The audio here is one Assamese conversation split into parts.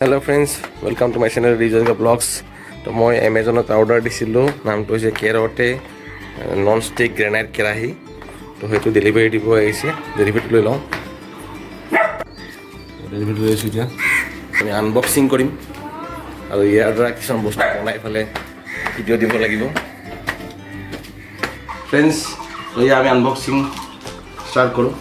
Hello friends, welcome to my channel Rejoice Vlogs. তো মই Amazonত অৰ্ডাৰ দিছিলোঁ, নামটো হৈছে Carote নন ষ্টিক গ্ৰেনাইট কেৰাহী। তো সেইটো ডেলিভাৰী দিব আহিছে, ডেলিভাৰীটো লৈ লওঁ। ডেলিভাৰী লৈ আছোঁ এতিয়া। আমি আনবক্সিং কৰিম আৰু ইয়াৰ দ্বাৰা কিছুমান বস্তু বনাই পেলাই ভিডিঅ' দিব লাগিব। ফ্ৰেণ্ডছ, এয়া আমি আনবক্সিং ষ্টাৰ্ট কৰোঁ।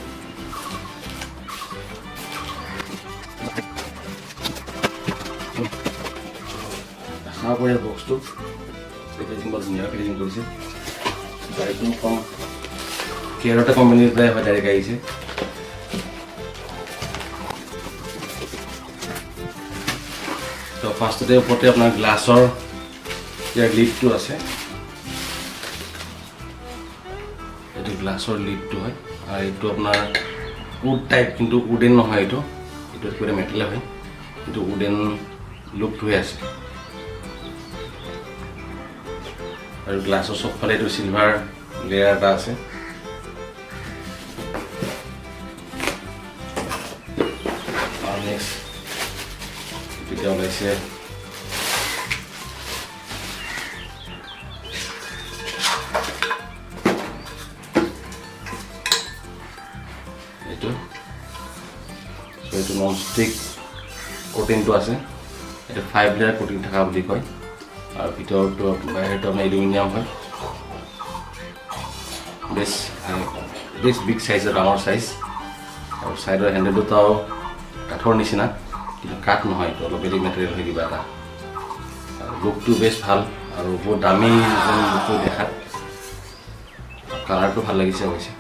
Cookware বক্সটো পেকেজিং বৰ ধুনীয়া পেকেজিং কৰিছে। গাড়ীটো কম Carote কোম্পানীৰ পৰাই হয়, ডাইৰেক্ট আহিছে। তো ফাৰ্ষ্টতে ওপৰতে আপোনাৰ গ্লাছৰ ইয়াৰ লিডটো আছে। এইটো গ্লাছৰ লিডটো হয় আৰু এইটো আপোনাৰ উড টাইপ, কিন্তু উডেন নহয়। এইটো একেবাৰে মেটেলে হয়, কিন্তু উডেন লুকটো হৈ আছে। আৰু গ্লাছৰ চবফালে এইটো চিলভাৰ লেয়াৰ এটা আছে। আৰু নেক্সট এতিয়া ওলাইছে এইটো নন ষ্টিক কোটিংটো আছে। এইটো 5 লেয়াৰ কোটিং থকা বুলি কয়। আৰু ভিতৰটো বাহিৰটো আপোনাৰ এলুমিনিয়াম হয়। বেছ বিগ চাইজৰ, ডাঙৰ চাইজ। আৰু চাইডৰ হেণ্ডেলটোও কাঠৰ নিচিনা, কিন্তু কাঠ নহয়, এইটো অলপ বেলেগ মেটেৰিয়েল হয় কিবা এটা। আৰু লুকটো বেছ ভাল আৰু বহুত দামী লুকটো দেখাত। কালাৰটো ভাল লাগিছে অৱশ্যে।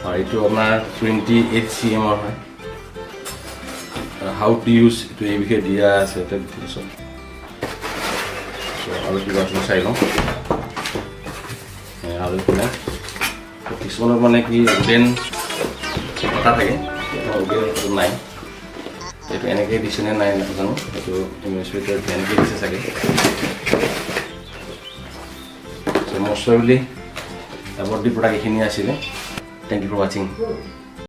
আৰু এইটো আপোনাৰ 28 cm হয়। হাউ টু ইউজ এইটো এই বিষয়ে দিয়া আছে এটা ডিটেইলছত। আৰু কিবা চাই লওঁ আৰু কিছুমানৰ মানে কি উডেন কথা থাকে, উডেন নাই। এইটো এনেকৈ দিছেনে নাই নাজানো, এইটো ইনভেষ্টমেণ্টৰ এনেকৈ দিছে চাগে। Most probably about the product এইখিনি আছিলে। থেংক ইউ ফৰ ৱাচিং।